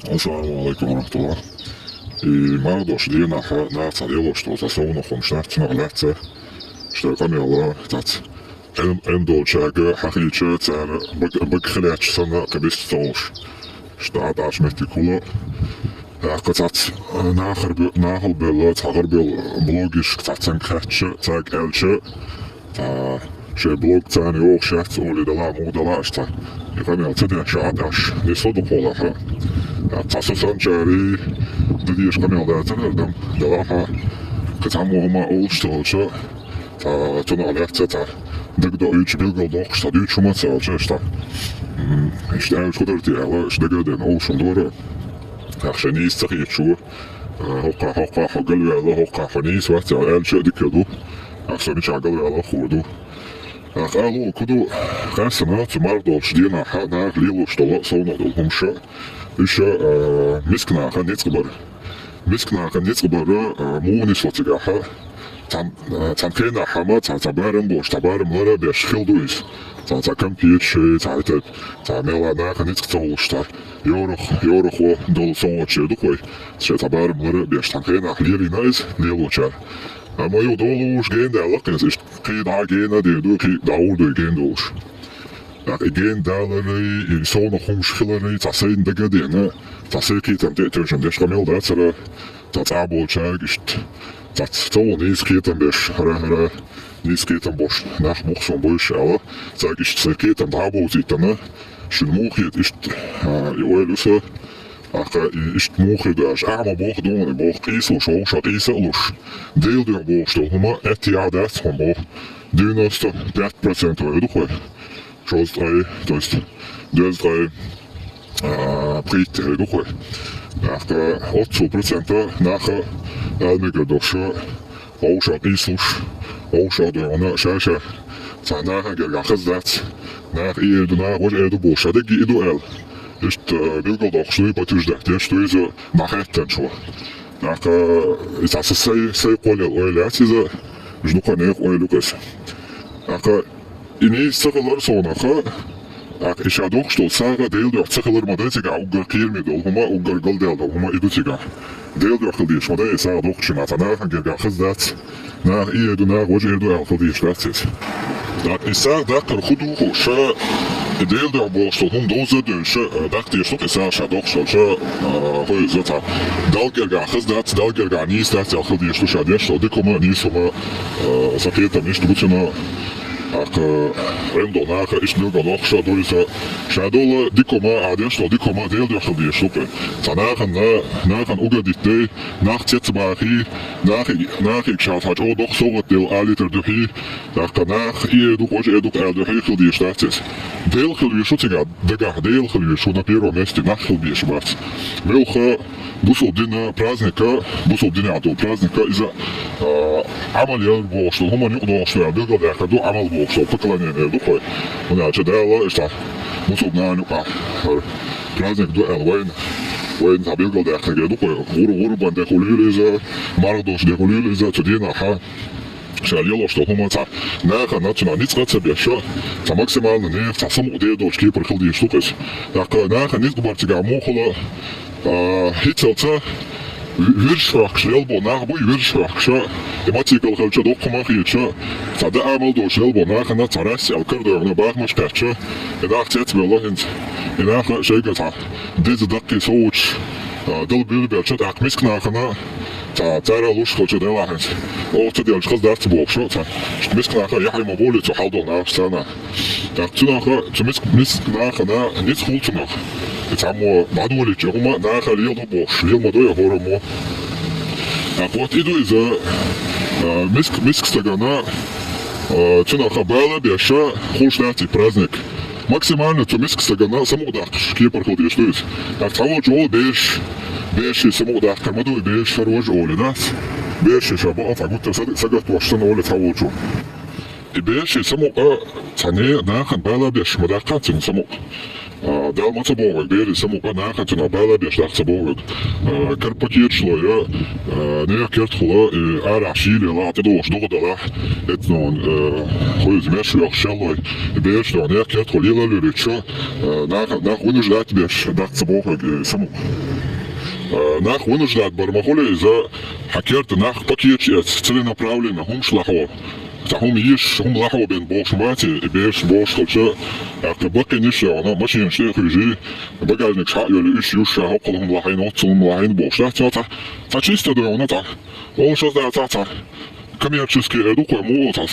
Assalamualaikum warahmatullah. Mardosh dina na tzadilo što za savno khumshnat na letse. Što kamila tat. En dolčaga haqiqat tsar bkhilach sana kabist tsosh. Što adash metikula. Qatat nahar bil tagir bil blogish qatsan khatch tag elche. Şey blog tane yok şart oli dala modala işte. Kamila tada şadash. Nisodu qolaha. Tasassan jari dedi kamila tada dala Katamma oluşturulsa ta tonalette ta Degda üç bilgol doksta üç umatsa alçasta. İşte evet kadar diye işte göden oluşum doğru. Akşam istiyor şu. Hoka hagal ve Allah hoka fani swat el şey dikkaду. Akşam hiç hagal ve Allah kurdu. Alo kudu kasana tmar dolş diye na hada lilo stola sonra dolhum şu. İşte miskna kanetskbar. Miskna kanetskbar muğni sotiga ha. Tankena hama tabarım boş tabarım lara beş khilduyuz. Kampiye şey ta melana kanetskta oluşta. Yoruk o dolu son açıyorduk koy. Şey tabarım lara beş tankena lirinayız liloçar. Ama yo doluş gende alakız işte kıyda gene diyordu ki davurdu gende oluş. Gen daları sonra komşuları tasayın da gene tasayı kitem de tözüm de şkamel da sıra tatabol işte Tol nisketen beş hara nisketen boş nach muxson boş ama sag ich seketen dabo zitana şun muhit işte öylüse aka işte muhit da ama boh doğru boh islo şov şat isoluş değil diyor boş ama etiyadat son boh 95% öyle koy şoz ay то есть döz ay prit öyle koy Aka 30% nacha elmega doşu olşat isluş olşat ona şaşa sanaha gelgahzat nach ieduna hoş edu boşada gidu el işte bilgol doşu batujda işte izo nahetten şu Aka isası say kolel öyle size jnukanek öyle kes Aka ini sıkılar sonaka İşe dokştol sağa değil diyor sıkılır mı da siga ugar kirmi dol huma ugar gol değil dol huma idu siga değil diyor kıl diye şoda sağa dokşun atana gerga kızdat na iyi du na hoca edu al kıl diye şlatsiz da isa da kır hudu hoşa değil diyor boştol hum doza dönüşe dak diye şok isa şa dokştol şa hoy zata dal gerga kızdat dal gerga ni istat al kıl diye şuşa diye şoda koma ni soma saketam işte butuna Rendo naka is nu gan nog zo door ze shadow dikoma adens dikoma deel diyor diye şope. Nagan uga ditte nacht zetsbahi nach ik schaut hat o doch so deel aliter de hi daar kanach hier doe hoje eduk al de hegel die staat is. Deel geluje sotiga de deel geluje so na piro mesti nachel die schwarz. Welge busol dina праздника busol dina ado праздника iza amal yer boşlu homan yok doşlu bilgo da do amal boşlu поклонение do koy. Ona çadala işte busol na nuka праздник do elwayn When tabil gol da khage do koy guru bande khulul iza mardos de khulul iza tudina ha Шалило, что хумаца наха начина ниц рецепт еще та максимально не та саму де дочки приходи штукас так наха ниц губартига мохола хитцелца виршвак шелбо нах бу виршвак ша эматикал халча докумах яча сада амал до шелбо наха на царас алкырда на бахмаш кача нах цец белохинс нах шейгата дез дакки соуч дол билберчат акмиск нахана ترى لوش خلصت ده واحد أو تدي الأشخاص ده تبغى شو تا مسك ناخا يحيى مبولي تحضر ناخ سنة تناخا مسك ناخا نيت خلص ناخ تعمو بعدو اللي تجمع ناخا ليض بوش ليض ما دوي هورمو أقوات إيدو إذا مسك استجانا تناخا بالا بيشا خلص ناتي праздник максимально то مسك استجانا سمو داخ كيبر خلص يشتويس تعمو جو بيش يسمو ده كمدو بيش فروج أولي ناس بيش يشابه فقلت سجلت واشتن أولي تفوجو بيش يسمو تاني ناخن بالا بيش مداقات يسمو Del maça boğuk bir samuka nakatına bala bir şahsa boğuk. Karpakir şloya ne kertxula araşili la tedoş doğdala etnon koyuz yok şalloy bir şlo ne kertxula lürüçü nak unujlat bir daqsa boğuk samuk. Нах вынуждать бармахоли за хакерты нах пакетчиц целенаправленно хум шлахо. За хум иш хум лахо бен бош мати и беш бош холча. Акта бакин иш она машин шли хужи. Багажник ша юли иш юш ша хокол хум лахайн отцум лахайн бош. Та чисто да она та. Он шо да та. Коммерческий эдукой мол та.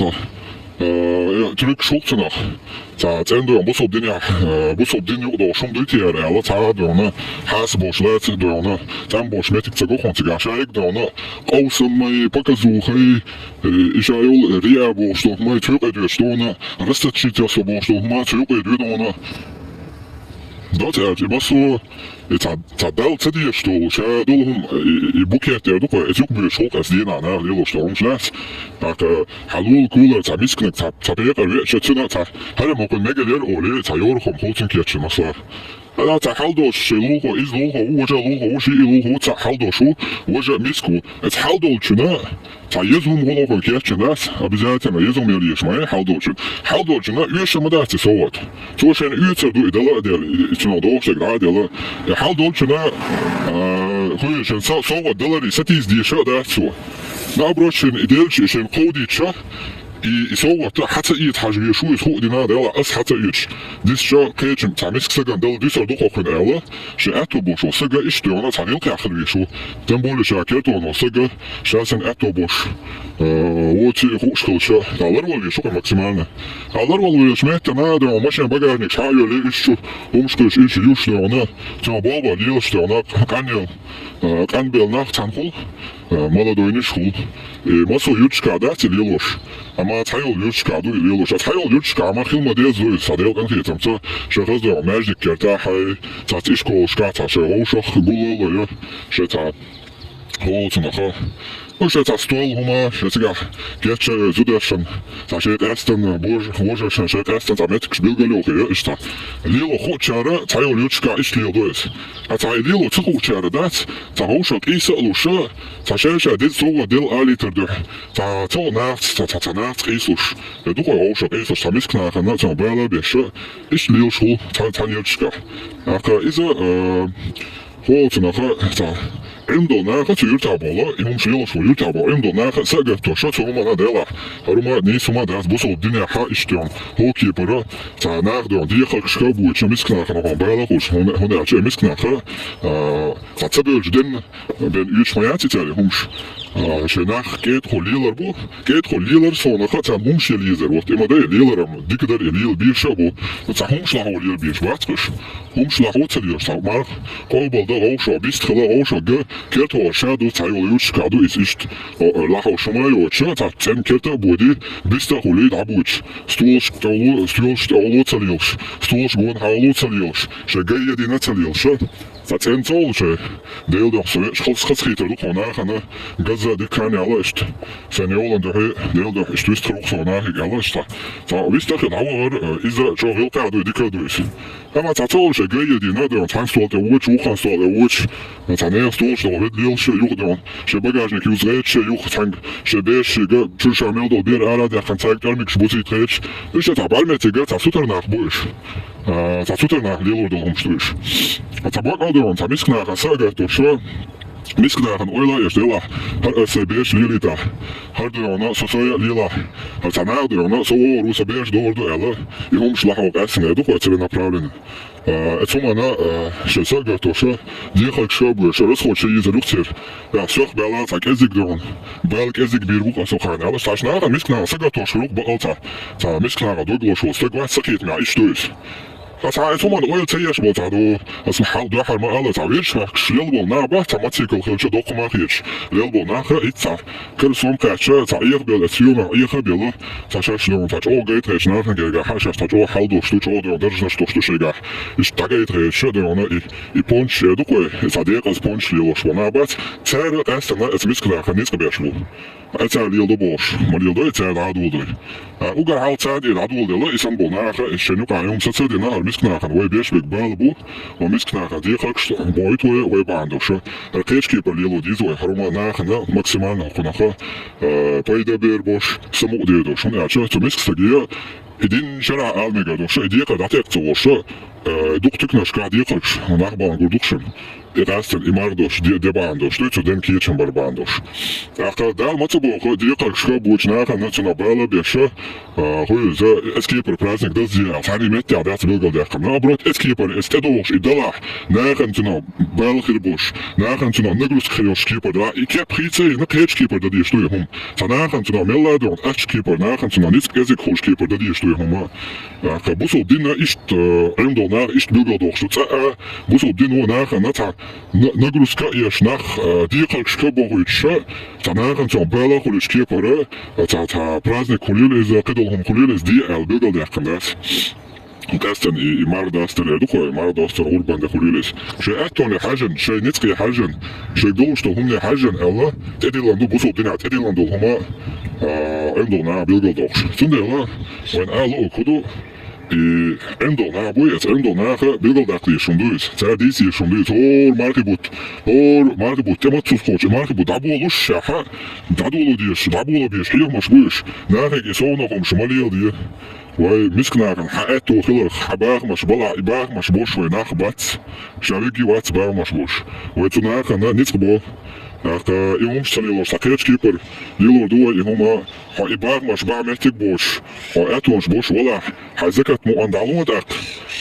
Türk şulçunaq. Ta çendo bu sobdinya da şum duytiyer ala ta da ona has boşlat da ona tam boş metik çego kontiga şayık da ona qawsılmayı pokazuhay işayol riya boşluqmay Türk ediyor da ona rastçıtası boşluqma Türk ediyor da ona Dort basu ta dal tediye što še dolhum I buket der duko et jukbu shok as dina na lilo što on slas tak halul cooler ta misknek ta beker shetsuna ta hare mo kon megeler ole ta yor khom holtsin kirchen masar لا تحلدوش لوغو إز لوغو وجا لوغو وشي لوغو تحلدوشو وجا ميسكو تحلدوشنا تعيزهم غلوغو كيتشناس обязательно يزهم يليش معي حلدوشنا يوش مداتي صوت توشن يوتر دو إدلا ديال إتنا دوشك عاديلا حلدوشنا خويشن صوت دلاري ستيز ديشا داتسو نابروشن إدلش إشن قوديتشا и солото хата ит хажги шу ис ходина дела ас хата ич дис шо кечим тамиск саган дел дисор до хохын ала ше ато бош осага иште она танил кахын вишу тем более шакет он осага шасен ато бош вот хуш холша алар вол вишу максимально алар вол виш метта надо машин багажник шайо ли ищу умшкош иш юште она тем баба лилште она канел канбел нах танхул молодой нишхул масо ючка дати лилош Ama tayol yurtçka du yılışa tayol yurtçka ama xilma diye zoy sadel kan hitam so şahız da magic kerta hay tat işko şkata şey o şah gulolo yo şey ta holtuna ha o şey ta stol huma şey tiga geçe zuderşan ta şey ersten boje şey ersten ta metik bilgeli okuyor işte lilo hoçara tayol yurtçka işliyor doyuz a ta lilo tıkhoçara dat ta hoşak isa oluşa ta şey dit soga del aliterdir ta ta naft isluş du koy hoşak isa samiskna na ta bela beşe işliyor şu ta yurtçka aka isa holtuna ha ta Emdo naga tu yurtabola imum shilo shu yurtabo emdo naga saga to sho tsoma na dela haruma ni suma das buso dinya ha ishtion hoki para ta nagdo di khak shkabu chemiskna khana bala khush hona chemiskna kha ta tabel jden ben üç mayati tali humsh شناخ كيت خليلر بو كيت خليلر صونا خاطر همش ليزر وقت ما ده ليلر ديكدر ليل بير شابو تصحومش لا هو ليل بير واتش همش لا هو تلير صار مار قلب ده هو شو بيست خلا هو شو جه كيت هو شادو تايول يوش كادو إيش لا هو شما يوش تا تن كيت بودي بيست خلي دابوش ستولش تولو تليوش ستولش جون هاولو تليوش شجاي دينا تليوش Zaten solche deel doch so schulschitter doch ona gaza de kan alles sen jolen de deel doch is dus terug so na alles ta wist dat nou is er zo heel taal de kodus maar ta solche gaje die na de transport de woch gaan so de woch ta ne stolse met deel sche joch dan sche bagage ki uzret sche joch tank sche besh ge chushamel do bir ara de kan tag dar mik shbuzi trech is ta bal met ge ta suter nach bush ta suter nach lelo do umstuish ta bak Alderon, ta misknaga saga to šo misknagan oila je dela har SBS lilita har de ona so soja lila har ta nade ona so rusa beš do ela I hum šlaho gasne do ko cele направлене это она še saga to šo di khak shobu še rozhoče iz luktir ja soch bela tak ezik don belk ezik bir buk so khana ala sashnaga misknaga saga to šo luk balta ta misknaga doglo šo stegwa sakit ma ishtois فساعات هم نقول تيش بوتادو اسمح حال دوحر ما قال تعويش يلبو نابا تماتيكو خلش دوق ما خيش يلبو ناخا إتسا كل سوم كاتشا تعيق بالأسيوم عيقا بيلا تشاش لون تاجو جيت هيش نافن جيجا حاشا تاجو حال دوشتو جو دو درجنا شتوشتو شيجا إش تاجيت هيش دونا يبونش يدوكو إصاديق از بونش ليلوش ونابات تارا أستنا أتمسك لاخا نيسك بيشلو أتا ليلدو بوش ما ليلدو إتا العادو دوي Ugar hal tad il adul dela isan bona shenu qaayum satsadina har miskna way besh big balbu wa miskna qadi khaksh boyt way bandosha qechki per lilo dizo haruma nakhna максимально кунаха пайда бер бош саму деdo шуны ача то мисксаге идин шара алмега доша идия кадатек цоша дуктыкнаш кадикш нахбан гурдукшин Ersten imardosh debandosh, tu den kiechem barbandosh. Aka dal matsuboko dikakshka buchnaha nacionabala besha huiza eskiper праздник дазия. Фани метти абят билгалдах. Наоборот эскипер эстедош идала нахантно балхирбуш. Нахантно нагрус хрёшкипер да и кеп хице на кечкипер да ди что юм. Санахантно мелладон ашкипер нахантно ниск язык хошкипер да ди что юм. Aka бусол дина ишт эмдолна ишт билгалдох что бусол дину наханата нагрузка яшнах дикакшка богуйша танахан то бала хулишки пора та праздник хулил из кидолхум хулил из ди ал бигал дахнас Кастен и мардастер духой мардастер урбан да хулилис ше атоне хажен ше ницки хажен ше дол что хумне хажен алла тедиланду бусол дина тедиланду хума эмдолна бигал дохш сундела when алло куду и эмдолна буяц эмдолна билгалдакли шундуис цадиси шундуис ор маркибут тематсус хоч маркибут дабулуш шаха дадулу диш дабулу биш хилмаш буш нахеги соунахом шмалил ди вай мискнаган хаэту хилер хабах маш бала ибах маш бош вай нахбац шавиги вац бах маш бош вай цунаха на ницбо Aka iom salilo saketskipper lilo doa ihoma ha ibar mas ba metik bosh ha etons bosh wala ha zakat mu andalon dak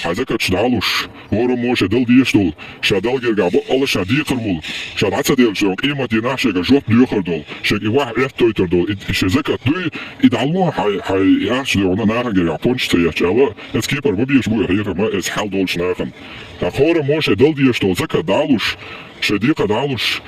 ha zakat shdalush woro mo shadal diestol shadal gergabo alle shadiqermul shadatsa del zo ima di nashega jop dukherdol shegi wah ettoyterdol she zakat du idalmo ha ya shdo na gerga ponchte yachala etskipper mo bies mo hirma es haldol shnagen ha woro mo shadal diestol zakat dalush شديقة دالوش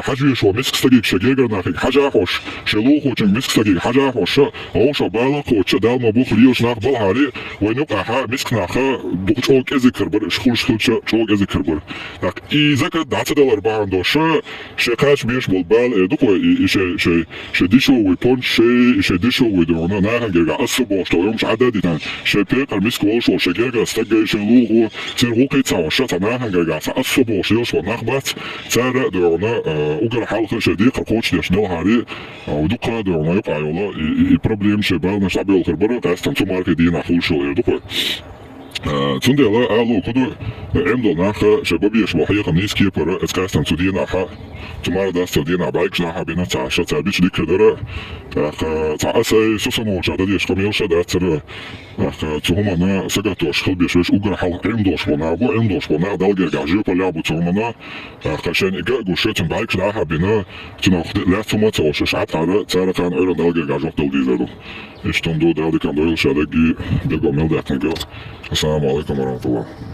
حاجيش ومسك سجيك شجيجر ناخيك حاجة خوش شلوخو تشن مسك سجيك حاجة خوش أو شبالك وتش دال مبوخ ليوش ناخ بالهاري وينوقع ها مسك ناخا دوشوك أذكر بر شخوش شوك أذكر بر لك إذا كنت دعت دال أربعة دوش شكاش بيش بالبال دوكو شديشو ويبونش شديشو ويدرونا ناخا جيجا أصبوش تو يومش عددي تان شبيك المسك والشو شجيجر استجي شلوخو تنغوكي تاوشا تناخا جيجا أصبوش يوشو ناخبات Цара дорона угар халха шадиq qoch dashno hari duqa dорона yuqa yola и проблем шебал на шабел хербара тастан цумарки дина хулшо дуqa Цундела алу куду эмдо наха шебабиеш вахиqa ниски пара эскастан цудина ха цумар даста дина байк шнаха бина цаша цабич дикедара цаасай сусамо шададиш камил шадатсара цумана сагатош хилбешеш угар хал эмдош вона далгерга жупа лябу цумана кашен ига гушетен байк шнаха бина цунах лятума цош шатара цара кан эрон далгерга жоктел дизеду Istondo daldi kan doyul şadagi bilgomel dakniga Assalamu alaikum warahmatullah